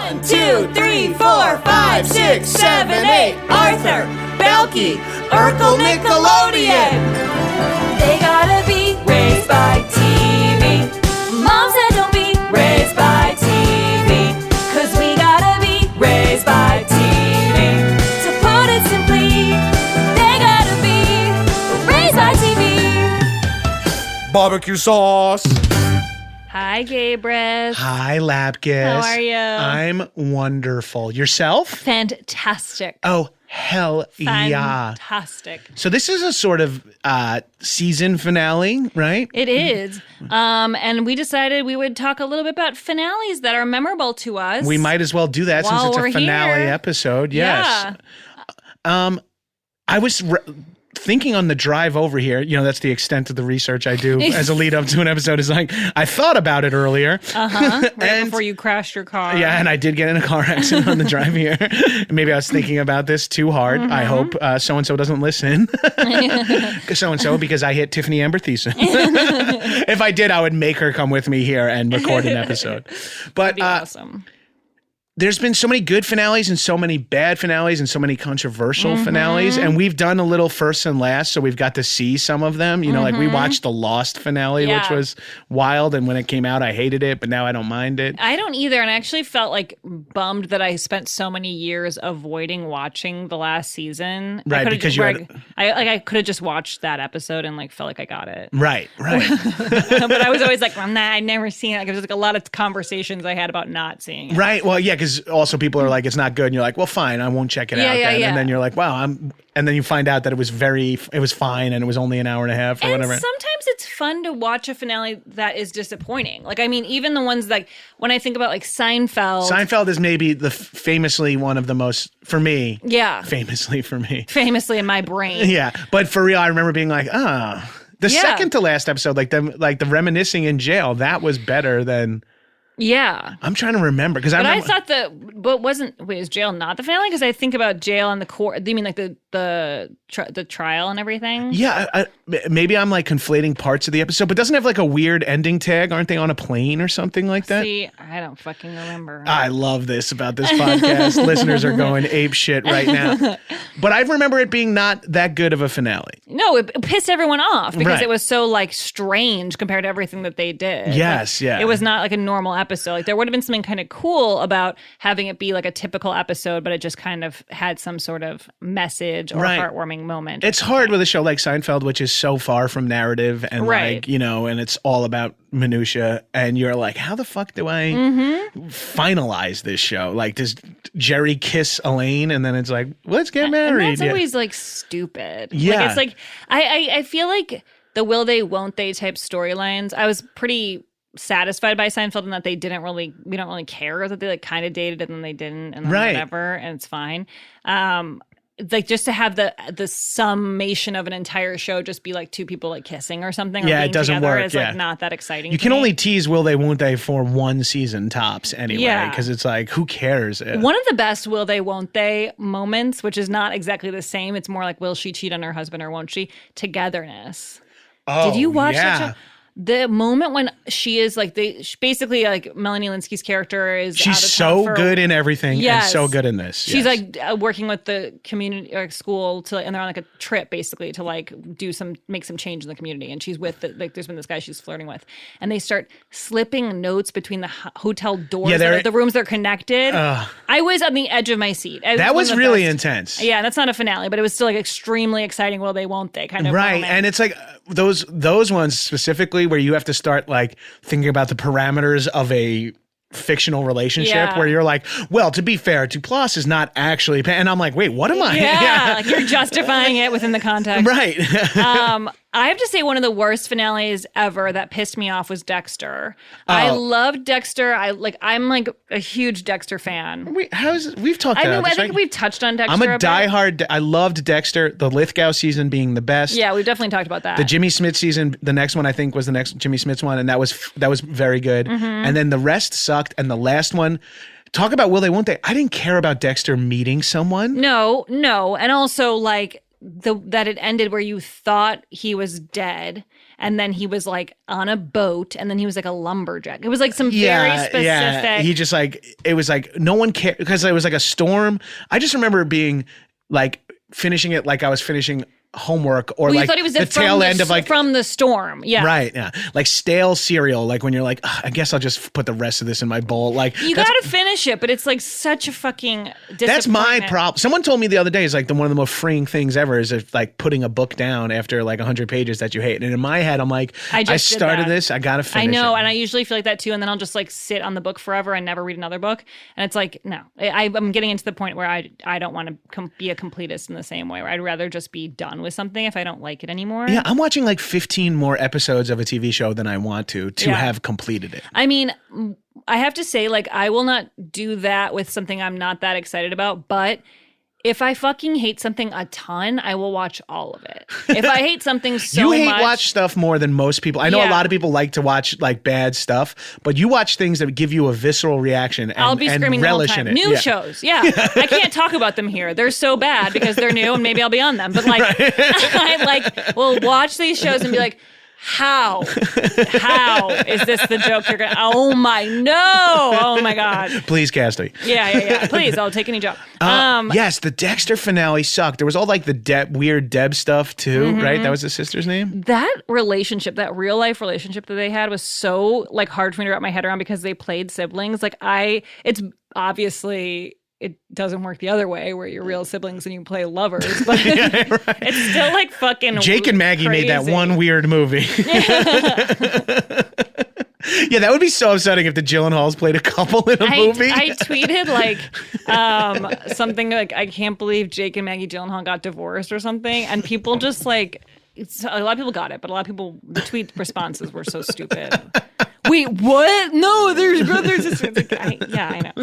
1, 2, 3, 4, 5, 6, 7, 8. Arthur, Belky, Urkel, Nickelodeon. They gotta be raised by TV. Mom said don't be raised by TV. 'Cause we gotta be raised by TV. To put it simply, they gotta be raised by TV. Barbecue sauce. Hi, Gabrus. Hi, Lapkus. How are you? I'm wonderful. Yourself? Fantastic. Oh, hell yeah. Fantastic. So this is a sort of season finale, right? It is. And we decided we would talk a little bit about finales that are memorable to us. We might as well do that While since it's we're a finale here. episode. Yes. Yeah. I was thinking on the drive over here, that's the extent of the research I do as a lead up to an episode, is like, I thought about it earlier. Right before you crashed your car. Yeah, and I did get in a car accident on the drive here. Maybe I was thinking about this too hard. I hope so-and-so doesn't listen. So-and-so, because I hit Tiffany Amber Thiessen. If I did, I would make her come with me here and record an episode. But That'd be awesome. There's been so many good finales and so many bad finales and so many controversial finales. And we've done a little first and last, so we've got to see some of them. Like we watched the Lost finale, which was wild. And when it came out, I hated it, but now I don't mind it. I don't either. And I actually felt like bummed that I spent so many years avoiding watching the last season. Right, because I could have just watched that episode and like felt like I got it. Right. But I was always like, well, I'd never seen it. Like, there's like a lot of conversations I had about not seeing it. Right. Well, yeah, because also people are like, it's not good. And you're like, well, fine, I won't check it out then. Yeah. And then you're like, wow, and then you find out that it was fine and it was only an hour and a half or whatever. Sometimes it's fun to watch a finale that is disappointing. Like, I mean, even the ones like, when I think about like Seinfeld. Seinfeld is maybe famously one of the most, for me. Yeah. Famously for me. Famously in my brain. Yeah. But for real, I remember being like, the second to last episode, like the reminiscing in jail, that was better than. Yeah. I'm trying to remember because I thought is jail not the finale? Because I think about jail and the court. You mean like the trial and everything? Yeah, maybe I'm like conflating parts of the episode, but doesn't it have like a weird ending tag? Aren't they on a plane or something like that? See, I don't fucking remember. I love this about this podcast. Listeners are going ape shit right now. But I remember it being not that good of a finale. No, it pissed everyone off because Right. it was so like strange compared to everything that they did. Yes, like, yeah. It was not like a normal episode. Like there would have been something kind of cool about having it be like a typical episode, but it just kind of had some sort of message or heartwarming moment. It's hard with a show like Seinfeld, which is so far from narrative and like, and it's all about minutia. And you're like, how the fuck do I finalize this show? Like, does Jerry kiss Elaine? And then it's like, let's get married. And that's always like stupid. Yeah. Like, it's like, I feel like the will they, won't they type storylines, I was pretty satisfied by Seinfeld in that we don't really care that they like kind of dated and then they didn't and then whatever, and it's fine. Like just to have the summation of an entire show just be like two people like kissing or something. Or yeah, being it doesn't together work. is like not that exciting. You can only tease will they, won't they for one season tops anyway, because it's like, who cares? One of the best will they, won't they moments, which is not exactly the same. It's more like, will she cheat on her husband or won't she? Togetherness. Oh, did you watch that yeah. show? The moment when she is like, basically like Melanie Linsky's character is she's so good in everything and so good in this. She's like working with the community or school and they're on like a trip basically to like make some change in the community. And she's with there's been this guy she's flirting with, and they start slipping notes between the hotel doors. Yeah, the rooms are connected. I was on the edge of my seat. That was really intense. Yeah, that's not a finale, but it was still like extremely exciting. Will they, won't they? Kind of right, moment. and it's like those ones specifically where you have to start like thinking about the parameters of a fictional relationship where you're like, well, to be fair, Duplass is not actually and I'm like, wait, what am I? Yeah, like you're justifying it within the context. Right. I have to say one of the worst finales ever that pissed me off was Dexter. I loved Dexter. I'm like a huge Dexter fan. Wait, we've talked about this, I think we've touched on Dexter. I'm a diehard. I loved Dexter, the Lithgow season being the best. Yeah, we've definitely talked about that. The Jimmy Smith season, the next one I think was the next Jimmy Smith's one, and that was very good. And then the rest sucked, and the last one, talk about will they, won't they? I didn't care about Dexter meeting someone. No, and also like that it ended where you thought he was dead, and then he was like on a boat, and then he was like a lumberjack. It was like some very specific. Yeah. He just like, it was like no one cared because it was like a storm. I just remember being like finishing it like I was finishing homework, or like thought it was the tail end of like from the storm. Yeah, right. Yeah, like stale cereal. Like when you're like, I guess I'll just put the rest of this in my bowl. Like you got to finish it, but it's like such a fucking disappointment. That's my problem. Someone told me the other day is like one of the most freeing things ever is if, like putting a book down after like 100 pages that you hate. And in my head, I'm like, I started this, I gotta finish. I know, it. and I usually feel like that too. And then I'll just like sit on the book forever and never read another book. And it's like, no, I'm getting into the point where I don't want to be a completist in the same way. Where I'd rather just be done with something if I don't like it anymore. Yeah, I'm watching like 15 more episodes of a TV show than I want to have completed it. I mean, I have to say, like, I will not do that with something I'm not that excited about, but if I fucking hate something a ton, I will watch all of it. If I hate something so much. You watch stuff more than most people. I know a lot of people like to watch like bad stuff, but you watch things that give you a visceral reaction and, I'll be screaming relish the whole time. in it. New shows, I can't talk about them here. They're so bad because they're new and maybe I'll be on them. But like, I like will watch these shows and be like, how is this the joke you're gonna? Oh my god! Please cast me. Yeah. Please, I'll take any job. Yes, the Dexter finale sucked. There was all like the weird Deb stuff too, right? That was the sister's name. That relationship, that real life relationship that they had, was so like hard for me to wrap my head around because they played siblings. Like it's obviously. It doesn't work the other way where you're real siblings and you play lovers, but it's still like fucking Jake and Maggie crazy. made that one weird movie. Yeah, that would be so upsetting if the Gyllenhaals played a couple in a movie. I tweeted like something like, I can't believe Jake and Maggie Gyllenhaal got divorced or something, and people just like, a lot of people got it, but a lot of people, the tweet responses were so stupid. Wait, what? No, there's brothers and sisters. I know.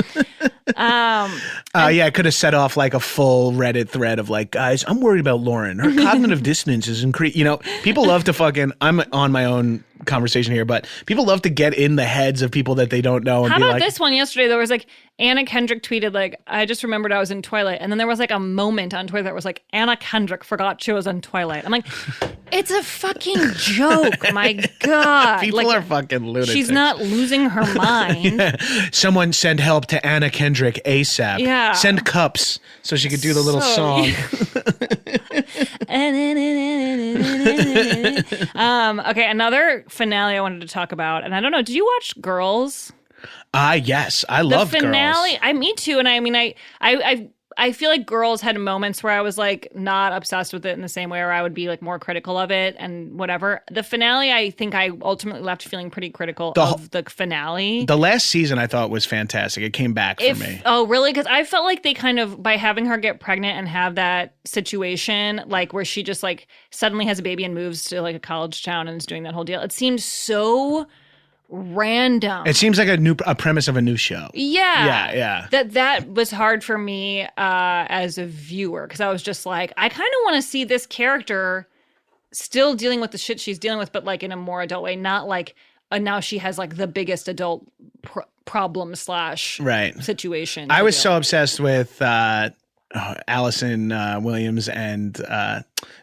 I could have set off like a full Reddit thread of like, guys, I'm worried about Lauren. Her cognitive dissonance is increased. You know, people love to fucking, I'm on my own conversation here, but people love to get in the heads of people that they don't know. And How be about like, this one yesterday? There was like, Anna Kendrick tweeted like, I just remembered I was in Twilight. And then there was like a moment on Twitter that was like, Anna Kendrick forgot she was on Twilight. I'm like, it's a fucking joke. My God. People are fucking lunatics. She's not losing her mind. Yeah. Someone send help to Anna Kendrick ASAP. Yeah. Send cups so she could do the little song. Okay, another finale I wanted to talk about, and I don't know, did you watch Girls? Yes, I love the finale. Girls. Me too, and I mean, I feel like Girls had moments where I was like not obsessed with it in the same way, where I would be like more critical of it and whatever. The finale, I think I ultimately left feeling pretty critical of the finale. The last season I thought was fantastic. It came back for me. Oh, really? Because I felt like they kind of, by having her get pregnant and have that situation, like where she just like suddenly has a baby and moves to like a college town and is doing that whole deal. It seemed so random. It seems like a premise of a new show. Yeah. That was hard for me as a viewer, because I was just like, I kind of want to see this character still dealing with the shit she's dealing with, but like in a more adult way, not like now she has like the biggest adult problem / situation. I was so obsessed with Allison Williams and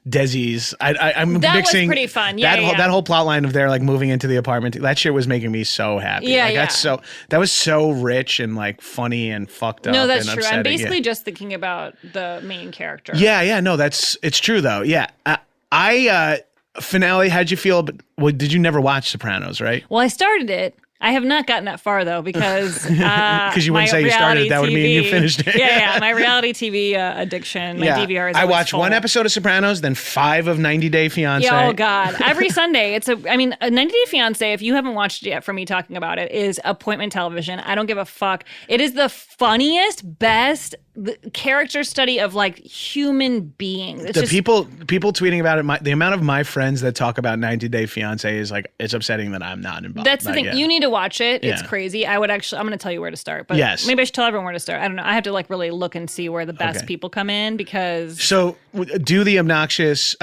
Desi's. I'm that mixing. Was pretty fun. That whole plot line of their like moving into the apartment. That shit was making me so happy. That was so rich and like funny and fucked up. No, that's and true. upsetting. I'm basically just thinking about the main character. Yeah. No, it's true though. Yeah. Finale. How'd you feel? Well, did you never watch Sopranos? Right. Well, I started it. I have not gotten that far though, because you wouldn't say you started it. That would mean you finished it. Yeah. My reality TV addiction, my DVR is. I watched one episode of Sopranos, then 5 of 90 Day Fiancé. Yeah, oh God, every Sunday. A 90 Day Fiancé. If you haven't watched it yet, for me talking about it, is appointment television. I don't give a fuck. It is the funniest, best character study of like human beings. It's people tweeting about it. The amount of my friends that talk about 90 Day Fiancé is like, it's upsetting that I'm not involved. That's the thing. Yet. You need to watch it. It's crazy. I'm going to tell you where to start, but maybe I should tell everyone where to start. I don't know. I have to like really look and see where the best people come in, because. So do the obnoxious,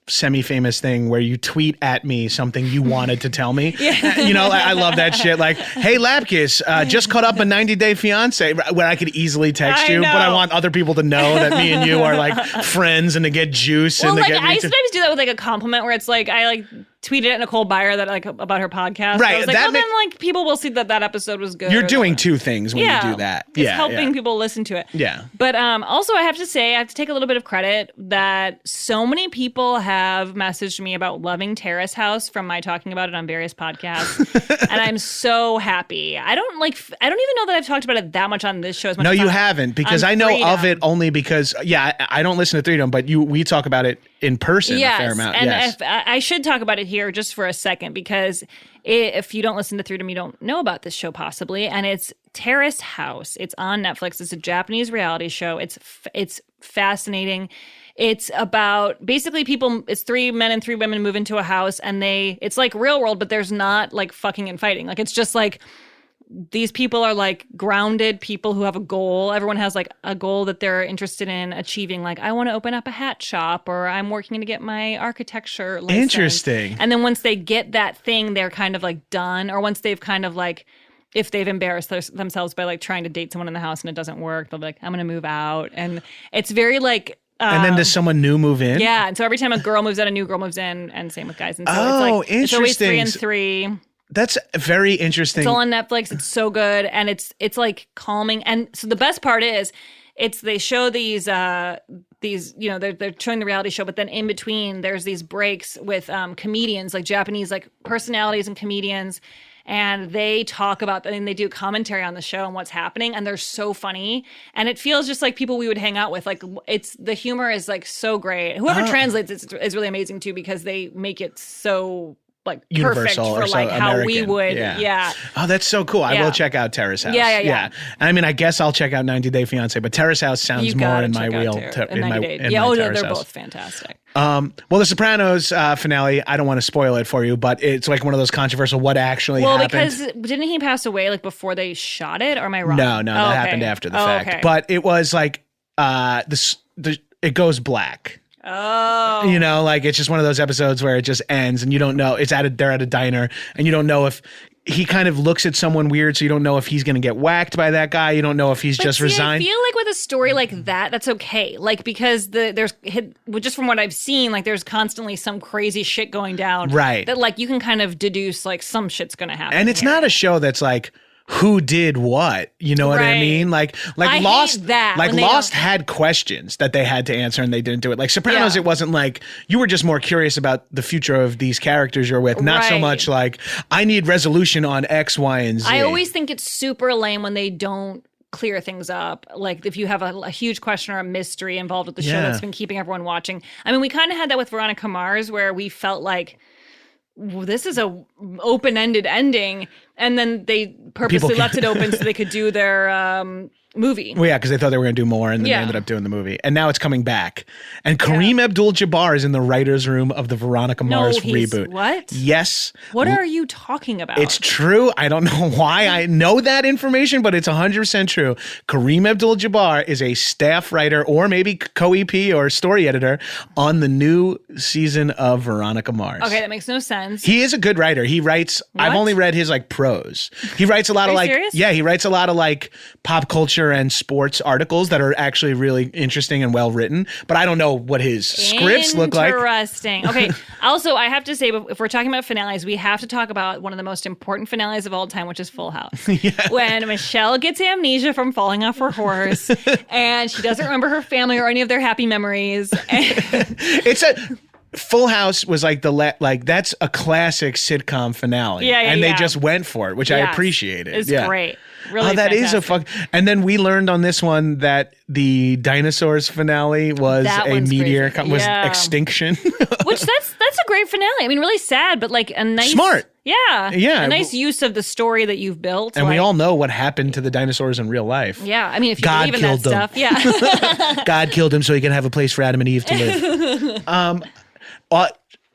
semi-famous thing where you tweet at me something you wanted to tell me. You know, I love that shit. Like, hey, Lapkus, just caught up a 90 Day Fiancé, where I could easily text you, but I want other people to know that me and you are like friends and to get juice. Well, and like to get I sometimes do that with like a compliment where it's like, I like tweeted at Nicole Byer that like about her podcast. Right. I was like, then like people will see that episode was good. You're doing two things when you do that. It's helping people listen to it. Yeah. But also I have to say, I have to take a little bit of credit that so many people have messaged me about loving Terrace House from my talking about it on various podcasts. And I'm so happy. I don't even know that I've talked about it that much on this show as much. No, you haven't, because I know of it only because I don't listen to Freedom, but we talk about it in person a fair amount. And I should talk about it here just for a second, because if you don't listen to Freedom, you don't know about this show possibly. And it's Terrace House. It's on Netflix. It's a Japanese reality show. It's fascinating. It's about basically it's 3 men and 3 women move into a house, and it's like real world, but there's not like fucking and fighting. Like, it's just like, these people are like grounded people who have a goal. Everyone has like a goal that they're interested in achieving. Like, I want to open up a hat shop, or I'm working to get my architecture license. Interesting. And then once they get that thing, they're kind of like done. Or once they've kind of like, if they've embarrassed themselves by like trying to date someone in the house and it doesn't work, they'll be like, I'm going to move out. And it's very like, and then does someone new move in? Yeah. And so every time a girl moves out, a new girl moves in, and same with guys. And so interesting. It's always 3 and 3. That's very interesting. It's all on Netflix. It's so good, and it's like calming. And so the best part is, they show these they're showing the reality show, but then in between there's these breaks with comedians, like Japanese like personalities and comedians, and they talk about, and they do commentary on the show and what's happening, and they're so funny, and it feels just like people we would hang out with. Like, the humor is like so great. Whoever translates it is really amazing too, because they make it so like universal, perfect for like how American. we would. Yeah. Oh, that's so cool. I will check out Terrace House. Yeah. I mean, I guess I'll check out 90 Day Fiancé, but Terrace House sounds more in my wheel. They're both fantastic. Well, The Sopranos finale, I don't want to spoil it for you, but it's like one of those controversial what actually happened. Because didn't he pass away like before they shot it, or am I wrong? No, that happened after the fact. Okay. But it was like it goes black. Oh, like it's just one of those episodes where it just ends, and you don't know. They're at a diner, and you don't know if he kind of looks at someone weird, so you don't know if he's going to get whacked by that guy. You don't know if he's just resigned. I feel like with a story like that, that's okay. Like, because there's just from what I've seen, like there's constantly some crazy shit going down, right? That like you can kind of deduce like some shit's going to happen. And it's not a show that's like, who did what? You know what I mean? Like Lost. Hate that. Like Lost had questions that they had to answer, and they didn't do it. Like Sopranos, it wasn't like you were just more curious about the future of these characters you're with, not so much like I need resolution on X, Y, and Z. I always think it's super lame when they don't clear things up. Like if you have a huge question or a mystery involved with the show that's been keeping everyone watching. I mean, we kind of had that with Veronica Mars, where we felt like, this is a open-ended ending, and then they purposely left it open so they could do their movie. Well, yeah, because they thought they were going to do more, and then they ended up doing the movie. And now it's coming back. And Kareem Abdul-Jabbar is in the writer's room of the Veronica Mars reboot. What? Yes. What are you talking about? It's true. I don't know why I know that information, but it's 100% true. Kareem Abdul-Jabbar is a staff writer, or maybe co-EP or story editor on the new season of Veronica Mars. Okay, that makes no sense. He is a good writer. He writes, I've only read his like prose. He writes a lot of like, serious? Yeah, he writes a lot of like pop culture and sports articles that are actually really interesting and well written, but I don't know what his scripts look like. Interesting. Okay. Also, I have to say, if we're talking about finales, we have to talk about one of the most important finales of all time, which is Full House. When Michelle gets amnesia from falling off her horse, and she doesn't remember her family or any of their happy memories. Full House was like that's a classic sitcom finale, and they just went for it, which I appreciated. It's great. Really, that fantastic. Is a fuck. And then we learned on this one that the dinosaurs finale was a meteor extinction, which that's a great finale. I mean, really sad, but like a nice smart. Yeah. A nice use of the story that you've built. And we all know what happened to the dinosaurs in real life. Yeah. I mean, if you believe in that stuff. Yeah. God killed him so he can have a place for Adam and Eve to live.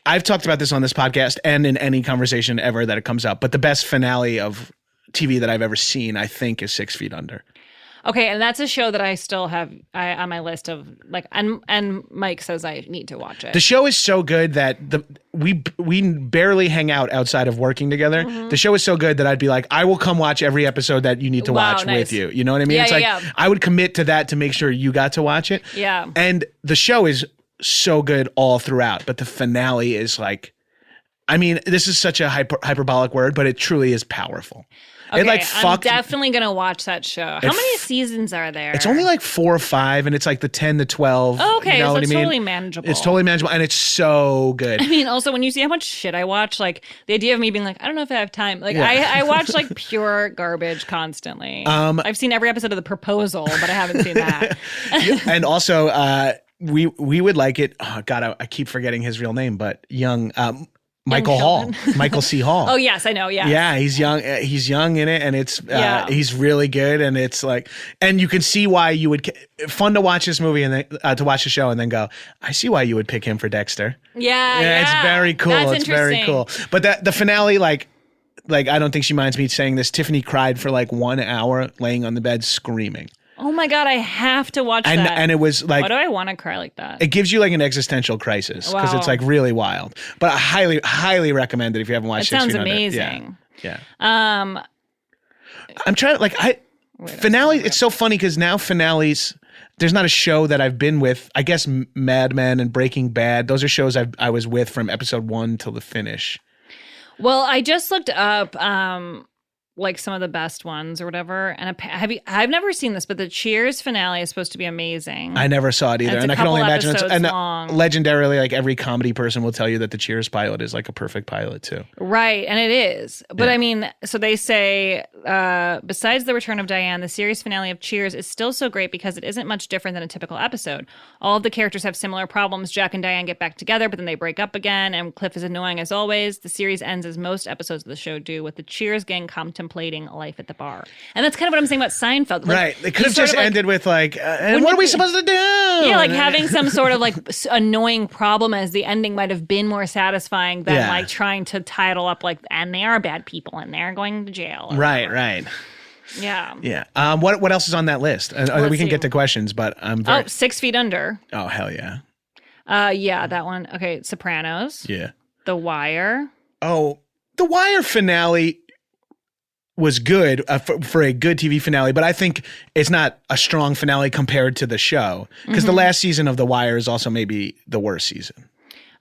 I've talked about this on this podcast and in any conversation ever that it comes up, but the best finale of TV that I've ever seen, I think, is 6 Feet Under. Okay, and that's a show that I still have on my list of like, and Mike says I need to watch it. The show is so good that we barely hang out outside of working together. Mm-hmm. The show is so good that I'd be like, I will come watch every episode that you need to watch with you. You know what I mean? I would commit to that to make sure you got to watch it. Yeah. And the show is so good all throughout, but the finale is like I mean, this is such a hyperbolic word, but it truly is powerful. Okay, it like I'm definitely gonna watch that show. How many seasons are there? It's only like 4 or 5, and it's like the 10 to 12. Oh, okay, you know so what it's I mean? totally manageable. It's totally manageable, and it's so good. I mean, also when you see how much shit I watch, like the idea of me being like, I don't know if I have time. Like I watch like pure garbage constantly. I've seen every episode of The Proposal, but I haven't seen that. And also, we would like it. Oh God, I keep forgetting his real name, but young. Michael Hall, Michael C. Hall. Oh yes, I know. Yeah, yeah, he's young. He's young in it, and it's he's really good. And it's like, and you can see why you would fun to watch this movie and then, to watch the show and then go, I see why you would pick him for Dexter. Yeah, it's very cool. That's it's very cool. But the finale, like I don't think she minds me saying this. Tiffany cried for like 1 hour laying on the bed screaming. Oh my God, I have to watch that. And it was like, why do I want to cry like that? It gives you like an existential crisis because it's like really wild. But I highly, highly recommend it if you haven't watched it. It sounds amazing. Yeah. I'm trying to finale. It's so funny because now finales, there's not a show that I've been with. I guess Mad Men and Breaking Bad. Those are shows I was with from episode 1 till the finish. Well, I just looked up like some of the best ones or whatever. And I've never seen this, but the Cheers finale is supposed to be amazing. I never saw it either. And I can only imagine it's long. Legendarily, like every comedy person will tell you that the Cheers pilot is like a perfect pilot too. Right. And it is. But I mean, so they say, besides the return of Diane, the series finale of Cheers is still so great because it isn't much different than a typical episode. All of the characters have similar problems. Jack and Diane get back together, but then they break up again. And Cliff is annoying as always. The series ends as most episodes of the show do, with the Cheers gang contemplating life at the bar. And that's kind of what I'm saying about Seinfeld. Like, right. They could have just ended with like, and what are we supposed to do? Yeah, like having some sort of like annoying problem as the ending might have been more satisfying than like trying to title up like, and they are bad people and they're going to jail. Right. Yeah. Yeah. What else is on that list? We can get to questions, but I'm very... 6 Feet Under. Oh, hell yeah. Yeah, that one. Okay, Sopranos. Yeah. The Wire. Oh, The Wire finale was good for a good TV finale, but I think it's not a strong finale compared to the show because the last season of The Wire is also maybe the worst season.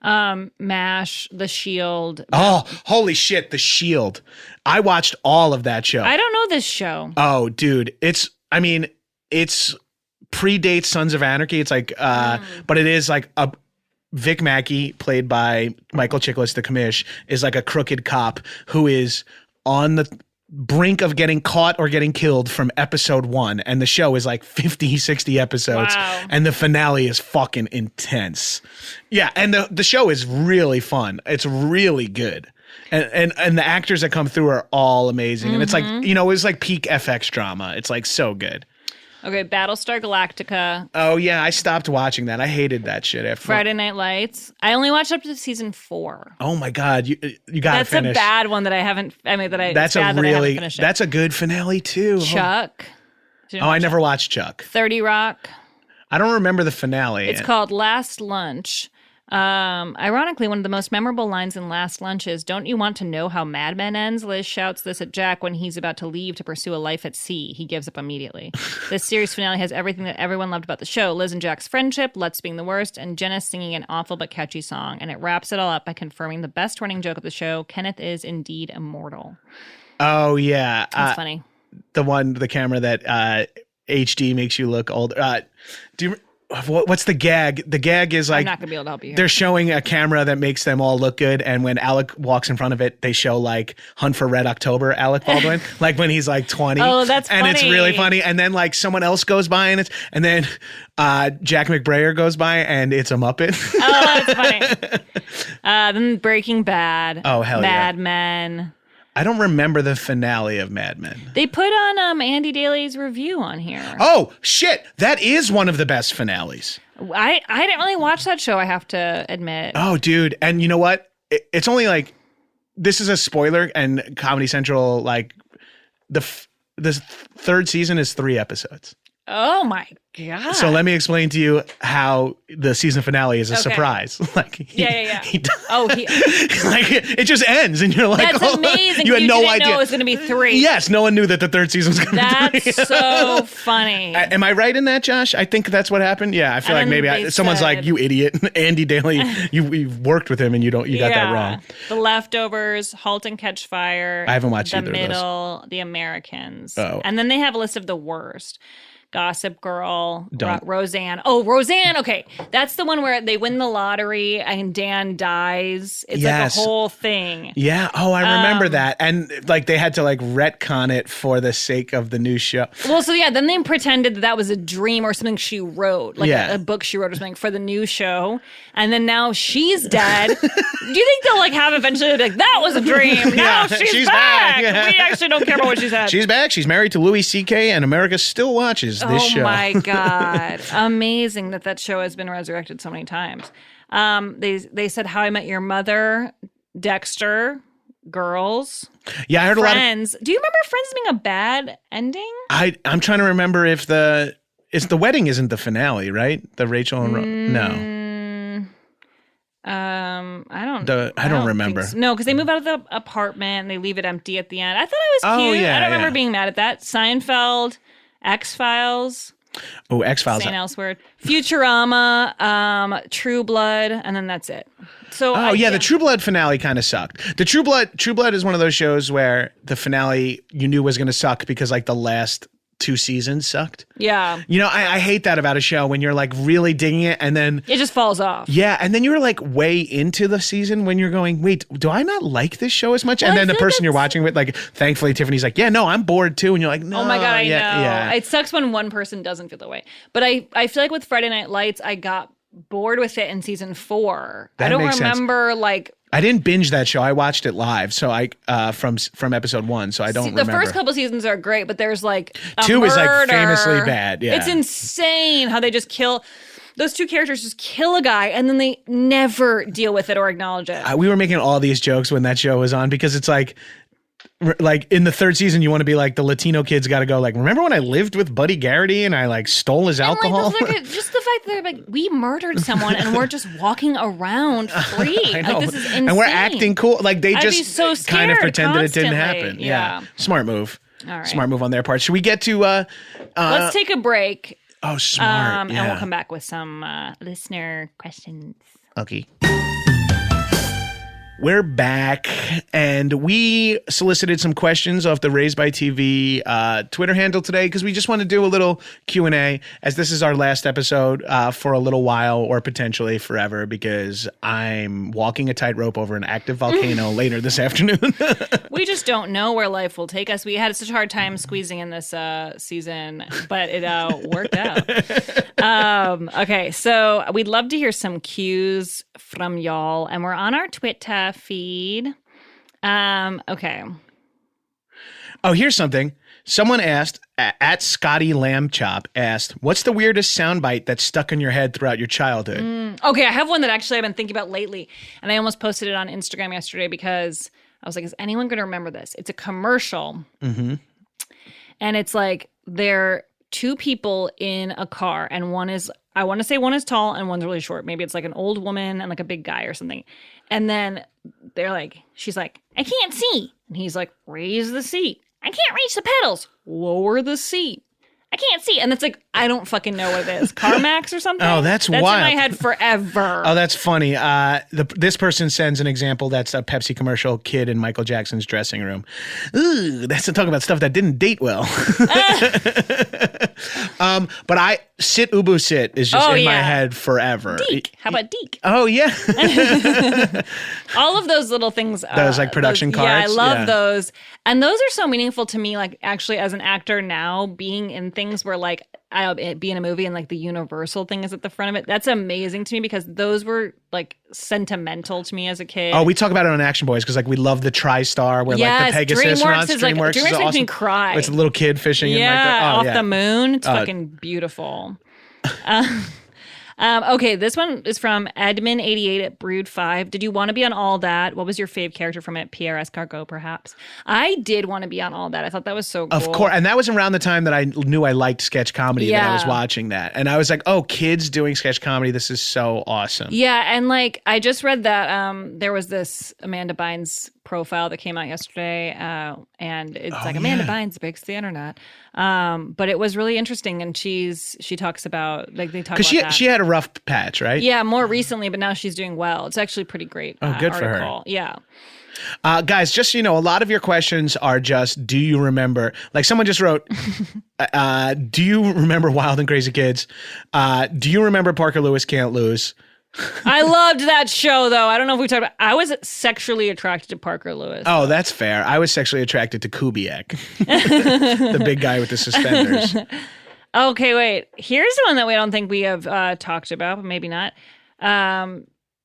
MASH, The Shield. Oh, holy shit, The Shield. I watched all of that show. I don't know this show. Oh, dude. It's predates Sons of Anarchy. It's like, but it is like a Vic Mackey, played by Michael Chiklis, the commish, is like a crooked cop who is on the brink of getting caught or getting killed from episode 1. And the show is like 50, 60 episodes. Wow. And the finale is fucking intense. Yeah. And the show is really fun. It's really good. And the actors that come through are all amazing. And it's like, it's like peak FX drama. It's like so good. Okay, Battlestar Galactica. Oh, yeah. I stopped watching that. I hated that shit after Friday Night Lights. I only watched up to season 4. Oh, my God. You got to finish. That's a bad one that I haven't, that's a good finale, too. Chuck. I never watched Chuck. 30 Rock. I don't remember the finale. It's called Last Lunch. Ironically, one of the most memorable lines in Last Lunch is, "Don't you want to know how Mad Men ends?" Liz shouts this at Jack when he's about to leave to pursue a life at sea. He gives up immediately. This series finale has everything that everyone loved about the show: Liz and Jack's friendship, Lutz being the worst, and Jenna singing an awful but catchy song. And it wraps it all up by confirming the best running joke of the show: Kenneth is indeed immortal. Oh, yeah. That's funny. The camera that HD makes you look old. What's the gag? The gag is like, I'm not gonna be able to help you here. They're showing a camera that makes them all look good, and when Alec walks in front of it, they show like Hunt for Red October, Alec Baldwin, like when he's like 20. Oh, that's funny. And it's really funny. And then like someone else goes by, and then Jack McBrayer goes by, and it's a Muppet. Oh, that's funny. Then Breaking Bad. Oh, hell yeah. Mad Men. I don't remember the finale of Mad Men. They put on Andy Daly's review on here. Oh, shit. That is one of the best finales. I didn't really watch that show, I have to admit. Oh, dude. And you know what? It's only like, this is a spoiler, and Comedy Central, like, the third season is 3 episodes. Oh my God. So let me explain to you how the season finale is a surprise. Like, he like it just ends, and you're like, that's amazing. You had no didn't idea know it was going to be 3. Yes, no one knew that the third season was going to be 3. That's so funny. Am I right in that, Josh? I think that's what happened. Yeah, I feel like maybe someone's like, "You idiot, Andy Daly, you've worked with him, and you got that wrong." The Leftovers, Halt and Catch Fire. I haven't watched either of those. The Middle, The Americans, and then they have a list of the worst. Gossip Girl, Roseanne. Oh, Roseanne. Okay. That's the one where they win the lottery and Dan dies. It's like a whole thing. Yeah. Oh, I remember that. And like they had to like retcon it for the sake of the new show. Well, so yeah, then they pretended that was a dream or something she wrote, like a book she wrote or something for the new show. And then now she's dead. Do you think they'll like have eventually be like, that was a dream. Now she's back. We actually don't care about what she said. She's back. She's married to Louis C.K. and America still watches this show. Oh my God. Amazing that show has been resurrected so many times. They said How I Met Your Mother, Dexter, Girls. Yeah, I heard Friends. a lot of... Do you remember Friends being a bad ending? I'm trying to remember if the wedding isn't the finale, right? The Rachel and no. I don't remember. So. No, because they move out of the apartment and they leave it empty at the end. I thought it was cute. Yeah, I don't remember being mad at that. Seinfeld, X-Files. Oh, X-Files. Saying elsewhere. Futurama, True Blood, and then that's it. So the True Blood finale kind of sucked. The True Blood is one of those shows where the finale you knew was going to suck because like the last 2 seasons sucked. Yeah. You know, I hate that about a show when you're like really digging it and then it just falls off. Yeah, and then you're like way into the season when you're going, wait, do I not like this show as much? Well, and then the person you're watching with, like, thankfully Tiffany's like, yeah, no, I'm bored too. And you're like, no. Oh my God, I know. Yeah. It sucks when one person doesn't feel that way. But I feel like with Friday Night Lights, I got bored with it in season 4. I don't remember like I didn't binge that show. I watched it live, so I from episode 1, so I don't remember. The first couple seasons are great, but there's like 2 murder. is like famously bad. Yeah, it's insane how they just kill. Those 2 characters just kill a guy and then they never deal with it or acknowledge it. We were making all these jokes when that show was on because it's like in the 3rd season, you want to be like the Latino kids got to go like, remember when I lived with Buddy Garrity and I like stole his alcohol? Like, just the fact that they're like, we murdered someone and we're just walking around free. I know. Like, this is insane. And we're acting cool. Like they I'd just be so kind of pretended constantly. it didn't happen. Yeah. Smart move. All right. Smart move on their part. Should we get to let's take a break. Oh, smart. And we'll come back with some listener questions. Okay. We're back, and we solicited some questions off the Raised by TV Twitter handle today because we just want to do a little Q&A as this is our last episode for a little while or potentially forever because I'm walking a tightrope over an active volcano later this afternoon. We just don't know where life will take us. We had such a hard time squeezing in this season, but it worked out. Okay, so we'd love to hear some cues from y'all, and we're on our Twitter feed. Okay. Oh, here's something. Someone asked, at Scotty Lamb Chop asked, what's the weirdest soundbite that's stuck in your head throughout your childhood? Okay, I have one that actually I've been thinking about lately, and I almost posted it on Instagram yesterday because I was like, is anyone going to remember this? It's a commercial, and it's like they're 2 people in a car, and one is, I want to say one is tall and one's really short. Maybe it's like an old woman and like a big guy or something. And then they're like, she's like, I can't see. And he's like, raise the seat. I can't reach the pedals. Lower the seat. I can't see. And it's like, I don't fucking know what it is. CarMax or something? Oh, that's wild. That's in my head forever. Oh, that's funny. This person sends an example that's a Pepsi commercial kid in Michael Jackson's dressing room. Ooh, that's talking about stuff that didn't date well. But Sit Ubu Sit is just in my head forever. Deke. How about Deke? Oh, yeah. All of those little things. Those like production cards. Yeah, I love those. And those are so meaningful to me, like actually as an actor now, being in things where like I'll be in a movie and like the Universal thing is at the front of it. That's amazing to me because those were like sentimental to me as a kid. Oh, we talk about it on Action Boys because like we love the TriStar where like the Pegasus runs. DreamWorks is awesome. Makes me cry. It's a little kid fishing. Yeah, off the moon. It's fucking beautiful. Okay, this one is from Edmund88 at Brood5. Did you want to be on All That? What was your fave character from it? Pierre Escargot, perhaps? I did want to be on All That. I thought that was so cool. Of course. And that was around the time that I knew I liked sketch comedy that I was watching that. And I was like, oh, kids doing sketch comedy. This is so awesome. Yeah. And like, I just read that there was this Amanda Bynes profile that came out yesterday. And it's Amanda Bynes breaks the internet. But it was really interesting. And she talks about, like, they talk about that. She had a rough patch, right? Yeah, more recently, but now she's doing well. It's actually pretty great. Good article. for her. Yeah. Guys, just so you know, a lot of your questions are just, do you remember? Like someone just wrote, do you remember Wild and Crazy Kids? Do you remember Parker Lewis Can't Lose? I loved that show, though. I don't know if we talked about. I was sexually attracted to Parker Lewis. Oh, that's fair. I was sexually attracted to Kubiak, the big guy with the suspenders. Okay, wait. Here's one that we don't think we have talked about, but maybe not.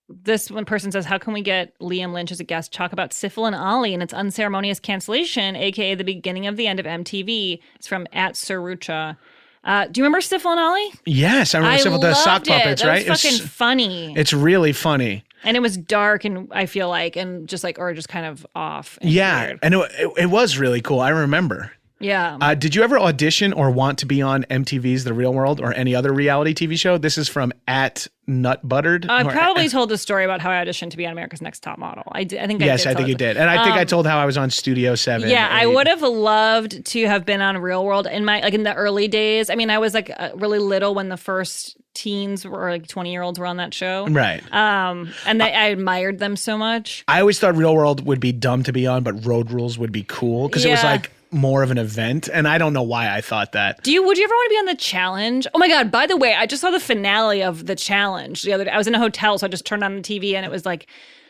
This one person says, how can we get Liam Lynch as a guest? Talk about Syphil and Ollie and its unceremonious cancellation, a.k.a. the beginning of the end of MTV. It's from @Sarucha. Do you remember Syphil and Ollie? Yes, I remember Syphil, the sock puppets, right? It was fucking funny. It's really funny. And it was dark, and I feel like, and just like, or just kind of off. And weird. And it was really cool. I remember. Yeah. Did you ever audition or want to be on MTV's The Real World or any other reality TV show? This is from @Nutbuttered. I probably told the story about how I auditioned to be on America's Next Top Model. I think you did. And I think I told how I was on Studio 7. Yeah, I would have loved to have been on Real World in the early days. I mean, I was like really little when the first teens or like 20-year-olds were on that show. Right. And I admired them so much. I always thought Real World would be dumb to be on, but Road Rules would be cool because it was like more of an event, and I don't know why I thought that. Would you ever want to be on The Challenge? Oh my God, by the way, I just saw the finale of The Challenge the other day. I was in a hotel, so I just turned on the TV and it was like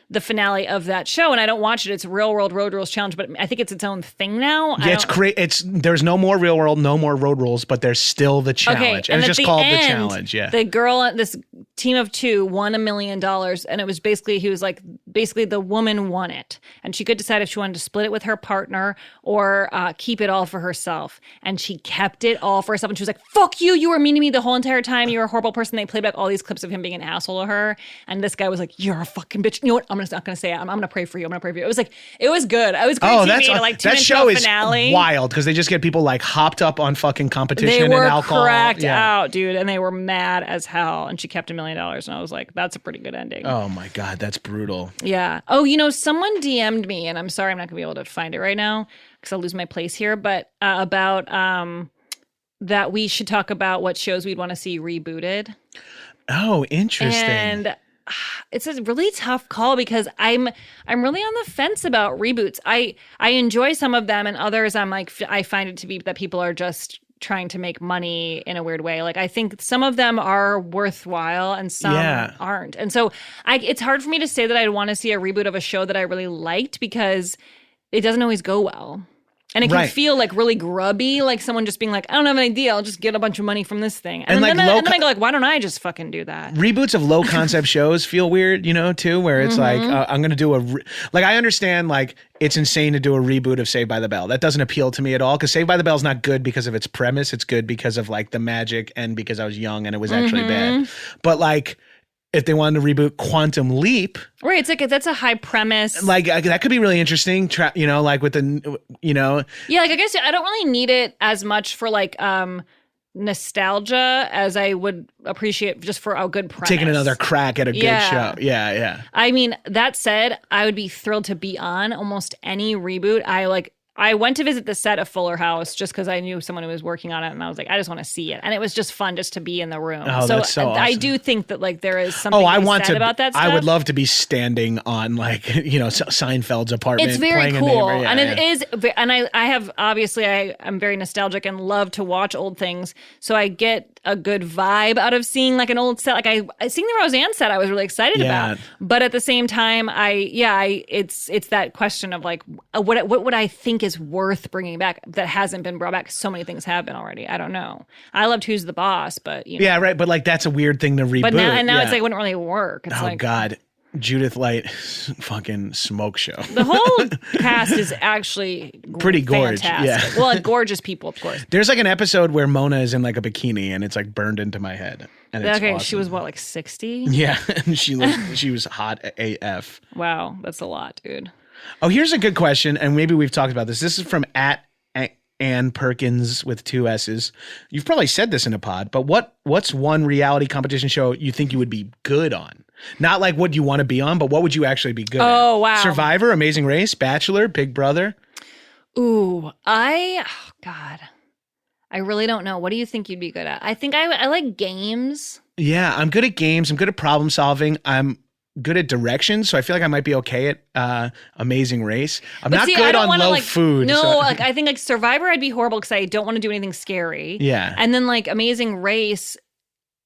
the finale of that show, and I don't watch it. It's Real World Road Rules Challenge, but I think it's its own thing now. Yeah, it's great. There's no more Real World, no more Road Rules, but there's still The Challenge. Okay, and it's just called The Challenge. Yeah, the girl, this team of two, won $1 million, and it was basically the woman won it, and she could decide if she wanted to split it with her partner or keep it all for herself, and she kept it all for herself. And she was like, "Fuck you! You were mean to me the whole entire time. You're a horrible person." They played back all these clips of him being an asshole to her, and this guy was like, "You're a fucking bitch." You know what? I'm not going to say it. I'm going to pray for you. It was like, it was good. I was great TV to like tune into a finale. Is wild because they just get people like hopped up on fucking competition and alcohol. They were cracked out, dude, and they were mad as hell. And she kept $1 million, and I was like, that's a pretty good ending. Oh my God, that's brutal. Yeah. Oh, someone DM'd me, and I'm sorry I'm not going to be able to find it right now because I'll lose my place here, but about that we should talk about what shows we'd want to see rebooted. Oh, interesting. And it's a really tough call because I'm really on the fence about reboots. I enjoy some of them, and others I'm like, I find it to be that people are just trying to make money in a weird way. Like, I think some of them are worthwhile and some aren't. And so it's hard for me to say that I'd want to see a reboot of a show that I really liked because it doesn't always go well. And it can feel like really grubby, like someone just being like, I don't have an idea, I'll just get a bunch of money from this thing. And then I go like, why don't I just fucking do that? Reboots of low concept shows feel weird, too, where it's like, I'm going to do I understand like it's insane to do a reboot of Saved by the Bell. That doesn't appeal to me at all because Saved by the Bell is not good because of its premise. It's good because of like the magic and because I was young and it was actually bad. But like, if they wanted to reboot Quantum Leap, right? It's like that's a high premise. Like that could be really interesting. Like with the, yeah. Like I guess I don't really need it as much for like nostalgia as I would appreciate just for a good premise. Taking another crack at a good show. Yeah. I mean, that said, I would be thrilled to be on almost any reboot. I went to visit the set of Fuller House just because I knew someone who was working on it, and I was like, I just want to see it, and it was just fun just to be in the room. Oh, that's so awesome. I do think that like there is something said about that stuff. I would love to be standing on like Seinfeld's apartment. It's very cool, and it is. And I have obviously I'm very nostalgic and love to watch old things, so I get a good vibe out of seeing like an old set. Like I seeing the Roseanne set, I was really excited about, but at the same time, it's that question of like what would I think is worth bringing back that hasn't been brought back. So many things have been already. I don't know. I loved Who's the Boss, but yeah, right. But like that's a weird thing to reboot. But now it's like it wouldn't really work. It's like, God, Judith Light fucking smoke show. The whole cast is actually pretty gorgeous. Yeah. Well, like gorgeous people, of course. There's like an episode where Mona is in like a bikini and it's like burned into my head. And it's okay, awesome. she was what, like 60? Yeah, and she was hot AF. Wow, that's a lot, dude. Oh, here's a good question, and maybe we've talked about this. This is from Ann Perkins with 2 S's. You've probably said this in a pod, but what's one reality competition show you think you would be good on? Not like what you want to be on, but what would you actually be good at? Oh, wow. Survivor, Amazing Race, Bachelor, Big Brother. Ooh, God. I really don't know. What do you think you'd be good at? I think I like games. Yeah, I'm good at games. I'm good at problem solving. I'm good at directions, so I feel like I might be okay at Amazing Race. I'm not good on low food. No, so. like I think like Survivor, I'd be horrible because I don't want to do anything scary. Yeah. And then like Amazing Race,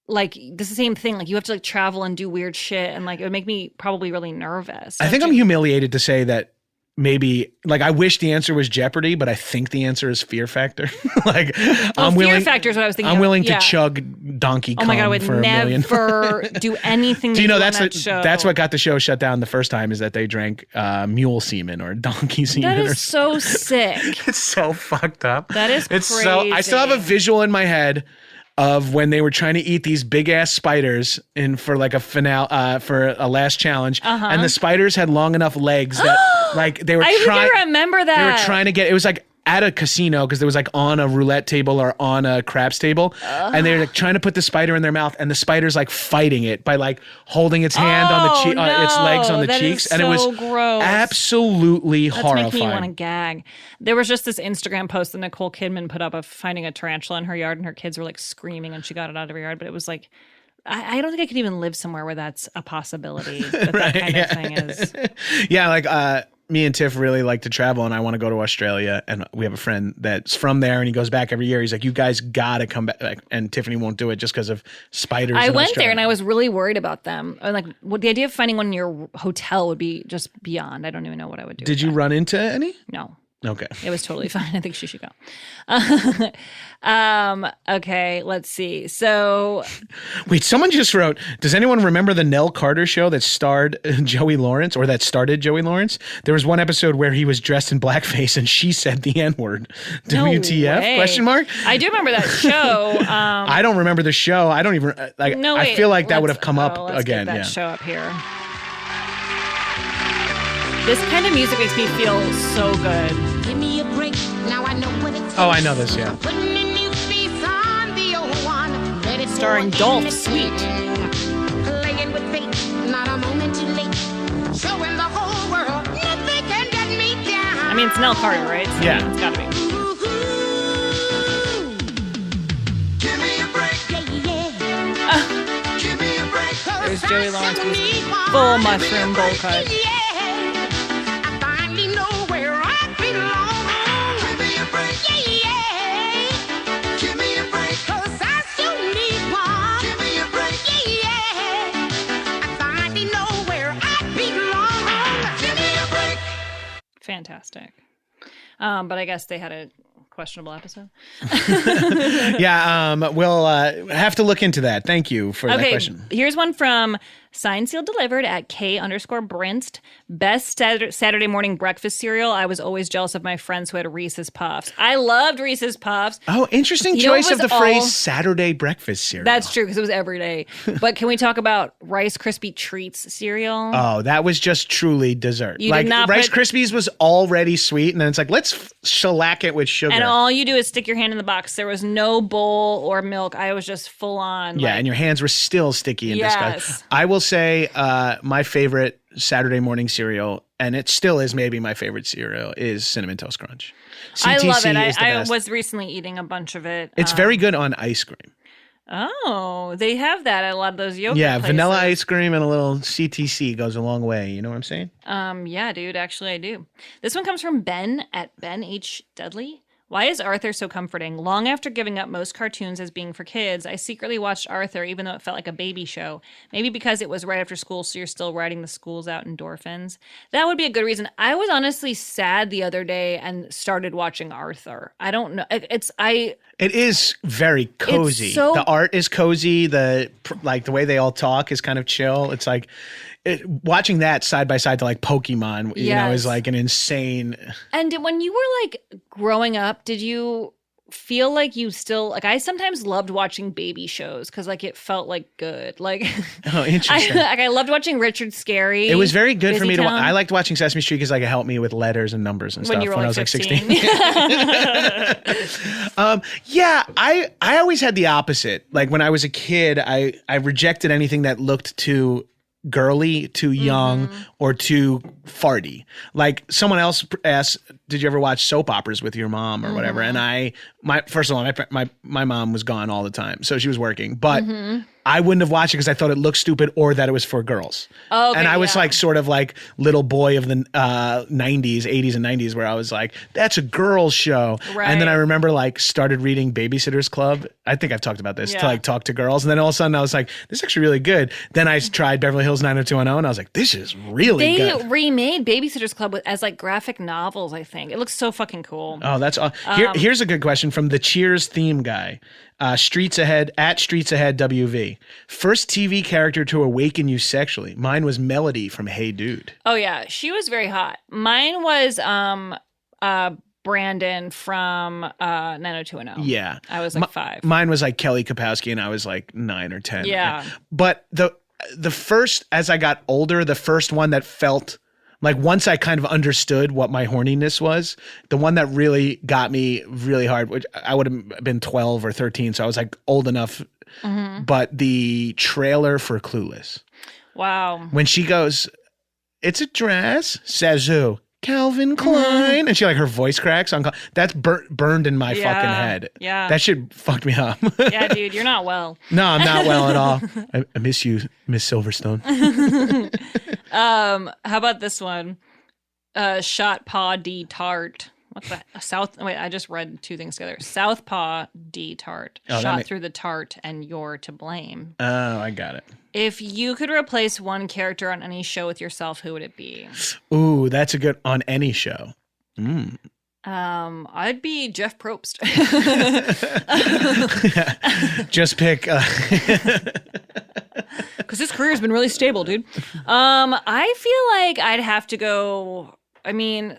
like this is the same thing. Like you have to like travel and do weird shit, and like it would make me probably really nervous. I think I'm humiliated to say that. Maybe like I wish the answer was Jeopardy, but I think the answer is Fear Factor. Like Fear Factor is what I was thinking. I'm willing to chug Donkey Kong. Oh my God, I would for $1 million. never do anything. Do you know show. That's what got the show shut down the first time is that they drank mule semen or donkey semen. That is so sick. It's so fucked up. That is it's crazy. So I still have a visual in my head of when they were trying to eat these big ass spiders for like a finale for a last challenge, and the spiders had long enough legs that like they were. I remember that they were trying to get. It was like at a casino because there was like on a roulette table or on a craps table, and they were like trying to put the spider in their mouth, and the spider's like fighting it by like holding its hand on the its legs on the cheeks, and it was gross. Absolutely horrifying. That's making me want to gag. There was just this Instagram post that Nicole Kidman put up of finding a tarantula in her yard, and her kids were like screaming, and she got it out of her yard. But it was like, I don't think I could even live somewhere where that's a possibility. That kind of thing is. Yeah, like me and Tiff really like to travel, and I want to go to Australia, and we have a friend that's from there, and he goes back every year. He's like, you guys gotta come back, and Tiffany won't do it just because of spiders. I went Australia. there, and I was really worried about them. Like, the idea of finding one in your hotel would be just beyond. I don't even know what I would do. Did you run into any? No. Okay. It was totally fine. I think she should go. Okay, let's see. So wait, someone just wrote, does anyone remember the Nell Carter show that starred Joey Lawrence or that started Joey Lawrence? There was one episode where he was dressed in blackface and she said the N-word. WTF? way. Question mark? I do remember that show. I don't remember the show. I don't even like no, wait, I feel like that would have come up let's again. Get that Yeah. show up here. This kind of music makes me feel so good. Give me a break. Now I know what it's. Oh, I know this, yeah. Putting a new face on the old one. Ready for Starring Dolph anything. Sweet. Playing with fate, not a moment too late. Showing the whole world nothing can get me down. I mean, it's Nell Carter, right? So Yeah. It's gotta be. Give me a break. Yeah. Give me a break. There's Joey Lawrence with full mushroom bowl cut. Yeah. I finally know where I belong. Give me a break. Yeah. Give me a break. 'Cause I still need one. Give me a break. Yeah. I finally know where I belong. Give me a break. Fantastic. But I guess they had a questionable episode. Yeah, we'll have to look into that. Thank you for that question. Here's one from Signed Sealed Delivered at K_Brinst. Best Saturday morning breakfast cereal. I was always jealous of my friends who had Reese's Puffs. I loved Reese's Puffs. Oh, interesting You know choice what of the was phrase Saturday breakfast cereal. That's true because it was every day. But can we talk about Rice Krispie Treats cereal? Oh, that was just truly dessert. You like did not Rice put- Krispies was already sweet, and then it's like, let's shellac it with sugar. And all you do is stick your hand in the box. There was no bowl or milk. I was just full on. Yeah, like, and your hands were still sticky and Yes. disgusting. I will say my favorite Saturday morning cereal, and it still is maybe my favorite cereal, is Cinnamon Toast Crunch. I love it. is the I best. was recently eating a bunch of it. It's very good on ice cream. Oh, they have that at a lot of those yogurt Yeah, places. vanilla ice cream and a little CTC goes a long way. You know what I'm saying? Yeah, dude, actually I do. This one comes from Ben at Ben H. Dudley. Why is Arthur so comforting? Long after giving up most cartoons as being for kids, I secretly watched Arthur even though it felt like a baby show. Maybe because it was right after school, so you're still riding the schools out endorphins. That would be a good reason. I was honestly sad the other day and started watching Arthur. I don't know. It is very cozy. so- The art is cozy. The way they all talk is kind of chill. It's like watching that side by side to like Pokemon, you know, is like an insane. And when you were like growing up, did you feel like you still like I sometimes loved watching baby shows because like it felt like good. Like oh, interesting. I loved watching Richard Scarry. It was very good for me to Town. I liked watching Sesame Street because like it helped me with letters and numbers and when stuff you were when like I was 15. like 16. Yeah, I always had the opposite. Like when I was a kid, I rejected anything that looked too girly, too young, or too farty. Like someone else asked, did you ever watch soap operas with your mom or whatever? And first of all, my mom was gone all the time, so she was working, but I wouldn't have watched it because I thought it looked stupid or that it was for girls. Oh, okay, and I was like sort of like little boy of the 90s, 80s and 90s where I was like, that's a girl's show. Right. And then I remember like started reading Babysitter's Club. I think I've talked about this to like talk to girls. And then all of a sudden I was like, this is actually really good. Then I tried Beverly Hills 90210 and I was like, this is really good. They remade Babysitter's Club as like graphic novels, I think. It looks so fucking cool. Oh, that's here's a good question from the Cheers theme guy. Streets Ahead WV. First TV character to awaken you sexually. Mine was Melody from Hey Dude. Oh yeah, she was very hot. Mine was Brandon from 90210. Yeah. I was like 5. Mine was like Kelly Kapowski and I was like 9 or 10. Yeah. But the first, as I got older, the first one that felt like once I kind of understood what my horniness was, the one that really got me really hard, which I would have been 12 or 13, so I was like old enough, but the trailer for Clueless. Wow. When she goes, it's a dress, says who? Calvin Klein. And she like her voice cracks on that's burned in my fucking head. Yeah. That shit fucked me up. Yeah, dude, you're not well. No, I'm not well at all. I miss you, Miss Silverstone. How about this one? Shotpaw D Tart. What the wait, I just read two things together. Southpaw D Tart. Shot through the tart and you're to blame. Oh, I got it. If you could replace one character on any show with yourself, who would it be? Ooh, that's a good on any show. I'd be Jeff Probst. Just pick because his career's been really stable, dude. I feel like I'd have to go. I mean,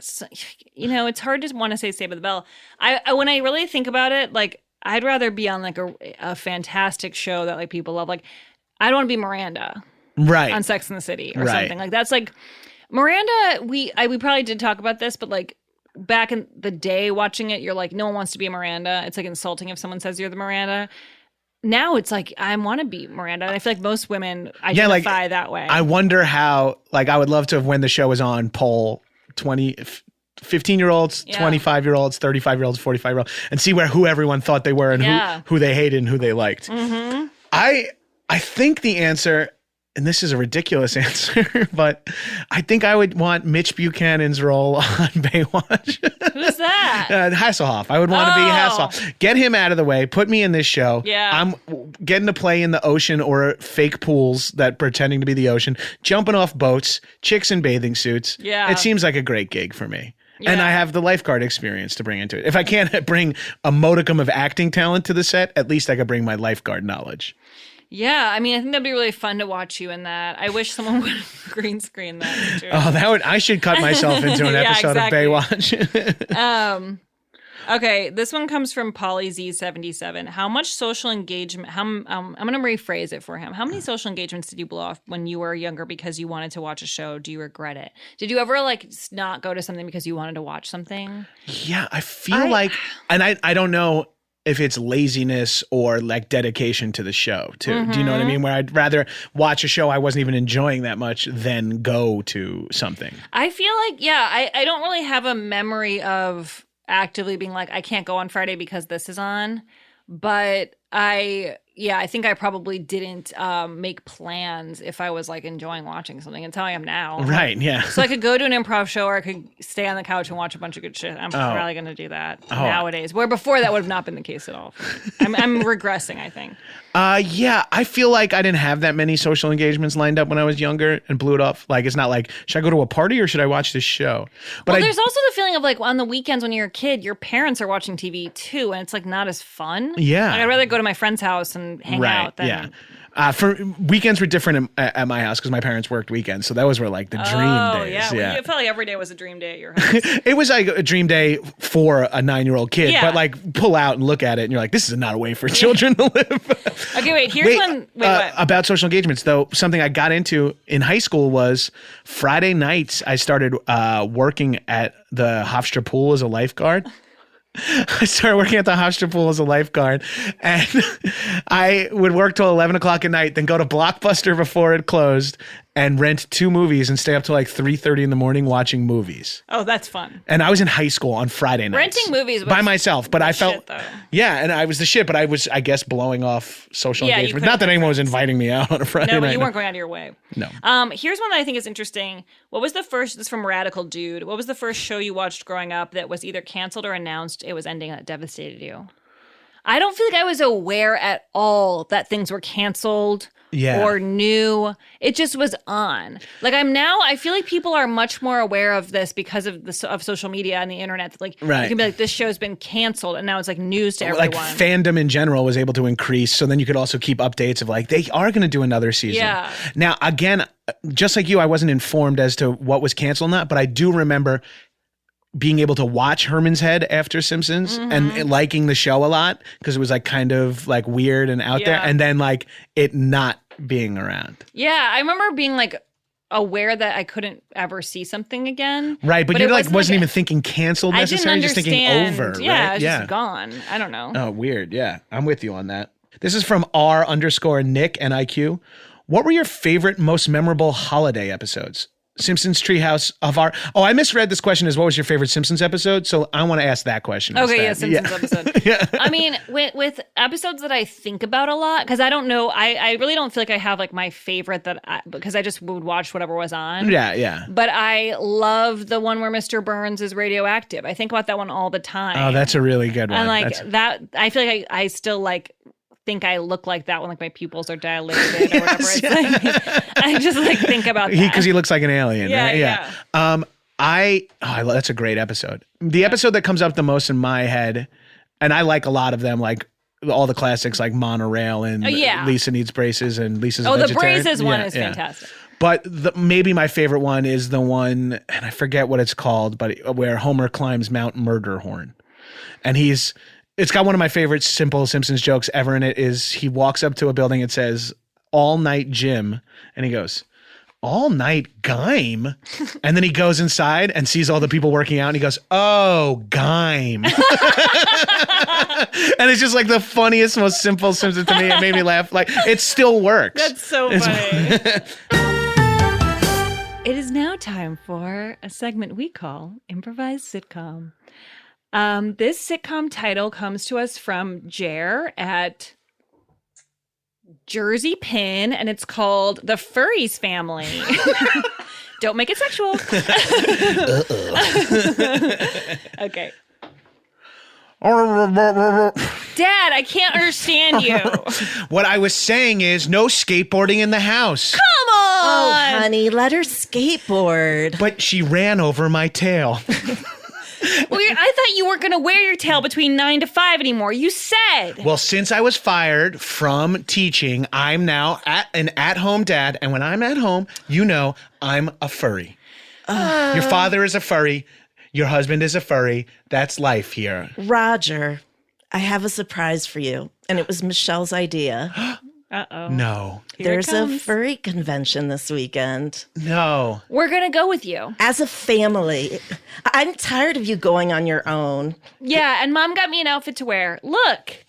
you know, it's hard to want to say Saved by the Bell. I when I really think about it, like I'd rather be on like a fantastic show that like people love. Like I don't want to be Miranda, right, on Sex and the City or something like that's like Miranda. We probably did talk about this, but like back in the day watching it, you're like, no one wants to be a Miranda. It's like insulting if someone says you're the Miranda. Now it's like, I want to be Miranda. And I feel like most women identify that way. I wonder how, like, I would love to have, when the show was on, poll 15-year-olds, 25-year-olds, 35-year-olds, 45-year-olds, and see who everyone thought they were and who they hated and who they liked. Mm-hmm. I think the answer, and this is a ridiculous answer, but I think I would want Mitch Buchanan's role on Baywatch. Who's that? Hasselhoff. I would want to be Hasselhoff. Get him out of the way. Put me in this show. Yeah. I'm getting to play in the ocean or fake pools that pretending to be the ocean, jumping off boats, chicks in bathing suits. Yeah. It seems like a great gig for me. Yeah. And I have the lifeguard experience to bring into it. If I can't bring a modicum of acting talent to the set, at least I could bring my lifeguard knowledge. Yeah, I mean, I think that'd be really fun to watch you in that. I wish someone would green screen that too. Oh, I should cut myself into an episode of Baywatch. Okay, this one comes from Polly Z77. How much social engagement? I'm going to rephrase it for him. How many social engagements did you blow off when you were younger because you wanted to watch a show? Do you regret it? Did you ever like not go to something because you wanted to watch something? Yeah, I feel like, and I don't know if it's laziness or like dedication to the show too. Mm-hmm. Do you know what I mean? Where I'd rather watch a show I wasn't even enjoying that much than go to something. I feel like, I don't really have a memory of actively being like, I can't go on Friday because this is on. But I think I probably didn't make plans if I was like enjoying watching something. It's how I am now. Right, yeah. So I could go to an improv show or I could stay on the couch and watch a bunch of good shit. I'm probably going to do that nowadays. Where before that would have not been the case at all. I'm regressing, I think. I feel like I didn't have that many social engagements lined up when I was younger and blew it off. Like, it's not like, should I go to a party or should I watch this show? But there's also the feeling of like on the weekends when you're a kid, your parents are watching TV too, and it's like not as fun. Yeah. Like, I'd rather go to my friend's house and hang out than... For weekends were different at my house because my parents worked weekends, so those were like the dream days. Yeah, well, I felt like every day was a dream day at your house. It was like a dream day for a 9-year-old kid, Yeah. but like pull out and look at it, and you're like, this is not a way for children to live. Okay, wait. Here's one. Wait, what? About social engagements, though, something I got into in high school was Friday nights. I started working at the Hofstra Pool as a lifeguard. I started working at the Hofstra Pool as a lifeguard, and I would work till 11 o'clock at night, then go to Blockbuster before it closed and rent 2 movies and stay up till like 3:30 in the morning watching movies. Oh, that's fun. And I was in high school on Friday nights. Renting movies was by myself, but I felt shit, though. yeah, and I was the shit, but I was, I guess, blowing off social Yeah, you engagement. could've Not that been anyone was friends. inviting me out on a Friday No, night. but you weren't going out of your way. No. Here's one that I think is interesting. What was the first? This is from Radical Dude. What was the first show you watched growing up that was either canceled or announced it was ending that devastated you? I don't feel like I was aware at all that things were canceled. Yeah. Or new. It just was on. Like I feel like people are much more aware of this because of social media and the internet. Like Right. you can be like, this show's been canceled, and now it's like news to everyone. Like fandom in general was able to increase, so then you could also keep updates of like, they are going to do another season. Yeah. Now, again, just like you, I wasn't informed as to what was canceled or not, but I do remember being able to watch Herman's Head after Simpsons and liking the show a lot because it was like kind of like weird and out there, Yeah. and then like it not being around. Yeah, I remember being like aware that I couldn't ever see something again. Right, but it you like wasn't even thinking canceled I didn't necessarily, just understand. thinking over. Yeah, right? it's just gone. I don't know. Oh, weird. Yeah, I'm with you on that. This is from R_Nick NIQ. What were your favorite, most memorable holiday episodes? Simpsons Treehouse of our. Oh, I misread this question as what was your favorite Simpsons episode? So I want to ask that question. Okay, yeah, instead. Simpsons episode. Yeah. I mean, with episodes that I think about a lot, because I don't know, I really don't feel like I have like my favorite because I just would watch whatever was on. Yeah, yeah. But I love the one where Mr. Burns is radioactive. I think about that one all the time. Oh, that's a really good one. And like That's- that, I feel like I still like think I look like that when like my pupils are dilated or whatever. It's like, I just like think about that. because he looks like an alien. Yeah, right? yeah. That's a great episode. The episode that comes up the most in my head, and I like a lot of them, like all the classics like Monorail and Lisa Needs Braces and Lisa's a the Vegetarian. braces one Yeah, is yeah. fantastic. But maybe my favorite one is the one, and I forget what it's called, but where Homer climbs Mount Murderhorn. And it's got one of my favorite simple Simpsons jokes ever in it is he walks up to a building, it says, all night gym. And he goes, all night Gime? And then he goes inside and sees all the people working out and he goes, oh, Gime. And it's just like the funniest, most simple Simpsons to me. It made me laugh. Like, it still works. That's so funny. It is now time for a segment we call Improvised Sitcom. This sitcom title comes to us from Jer at Jersey Pin, and it's called The Furries Family. Don't make it sexual. Okay. Dad, I can't understand you. What I was saying is no skateboarding in the house. Come on. Oh, honey, let her skateboard. But she ran over my tail. Well, I thought you weren't going to wear your tail between 9 to 5 anymore. You said. Well, since I was fired from teaching, I'm now an at-home dad. And when I'm at home, you know I'm a furry. Your father is a furry. Your husband is a furry. That's life here. Roger, I have a surprise for you. And it was Michelle's idea. Uh-oh. No. There's a furry convention this weekend. No. We're going to go with you. As a family, I'm tired of you going on your own. Yeah, and Mom got me an outfit to wear. Look.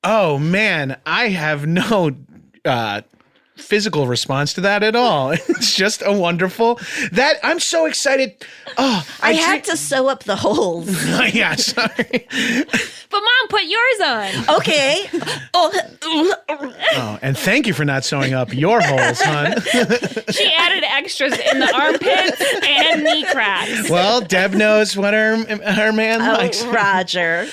Oh, man. I have no physical response to that at all. It's just a wonderful that I'm so excited. Oh, I had to sew up the holes. Yeah, sorry. But Mom, put yours on. Okay. Oh, and thank you for not sewing up your holes, hon. She added extras in the armpits and knee cracks. Well, Deb knows what her man likes. Roger.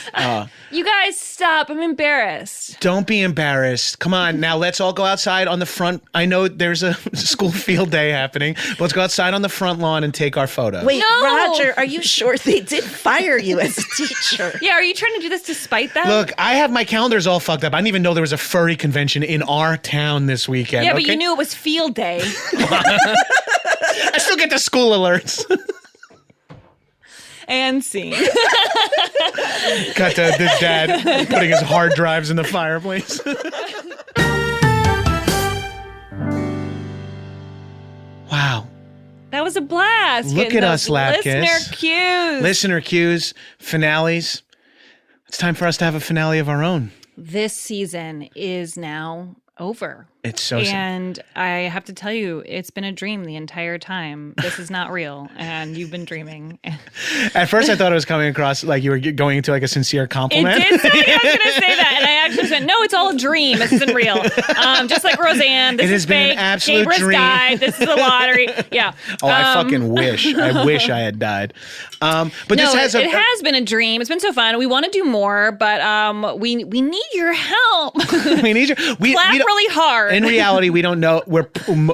You guys stop. I'm embarrassed. Don't be embarrassed. Come on, now let's all go outside on the front. I know there's a school field day happening, but let's go outside on the front lawn and take our photo. Wait, No. Roger, are you sure they did fire you as a teacher? Yeah, are you trying to do this to spite them? Look, I have my calendars all fucked up. I didn't even know there was a furry convention in our town this weekend. Yeah, but you knew it was field day. I still get the school alerts. And scene. Got this dad putting his hard drives in the fireplace. Wow. That was a blast. Look at us, Lapkus. Listener cues. Listener cues, finales. It's time for us to have a finale of our own. This season is now over. It's so sad. And I have to tell you, it's been a dream the entire time. This is not real, and you've been dreaming. At first, I thought it was coming across like you were going into like a sincere compliment. It did sound like I was going to say that, and I actually said, no, it's all a dream. This isn't real. Just like Roseanne, this It has is been fake. an absolute Gabrus dream. died. This is a lottery. Yeah. Oh, I fucking wish. I wish I had died. But No, this has it has been a dream. It's been so fun. We want to do more, but we need your help. we need you. Clap really hard. In reality, we don't know. We're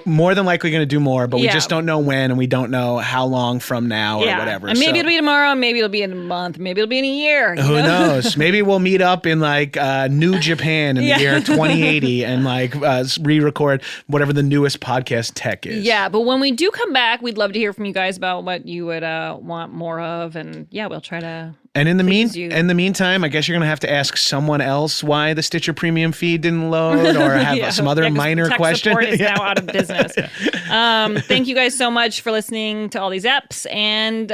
more than likely going to do more, but we Yeah. just don't know when, and we don't know how long from now or whatever. And maybe So, it'll be tomorrow, maybe it'll be in a month, maybe it'll be in a year. who knows? Maybe we'll meet up in like New Japan in the year 2080 and like re-record whatever the newest podcast tech is. Yeah, but when we do come back, we'd love to hear from you guys about what you would want more of, and yeah, we'll try to. And in the you. meantime, I guess you're gonna have to ask someone else why the Stitcher Premium feed didn't load, or have some other 'cause minor tech question. support is now out of business. Thank you guys so much for listening to all these eps, and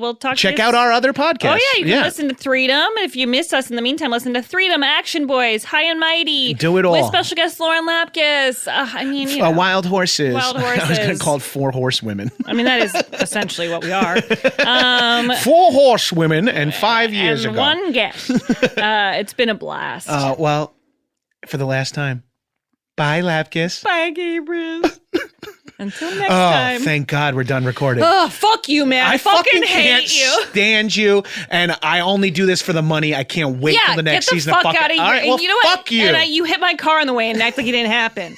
we'll talk. Check to you out our other podcast. Oh yeah, you can listen to Freedom. If you missed us in the meantime, listen to Freedom, Action Boys, High and Mighty. Do it all. With special guest Lauren Lapkus. I mean, you know, Wild Horses. Wild I was going to Horses. call it Four Horsewomen. I mean, that is essentially what we are. 4 horsewomen and 5 years And ago. one guest. It's been a blast. Well, for the last time, bye, Lapkus. Bye, Gabrus. Until next Oh, time. thank God we're done recording. Oh, fuck you, man. I fucking can't hate you. stand you, and I only do this for the money. I can't wait till the next get the season. fuck to fuck out of it. here. All right, And well, you know what? fuck you. And you hit my car on the way and act like it didn't happen.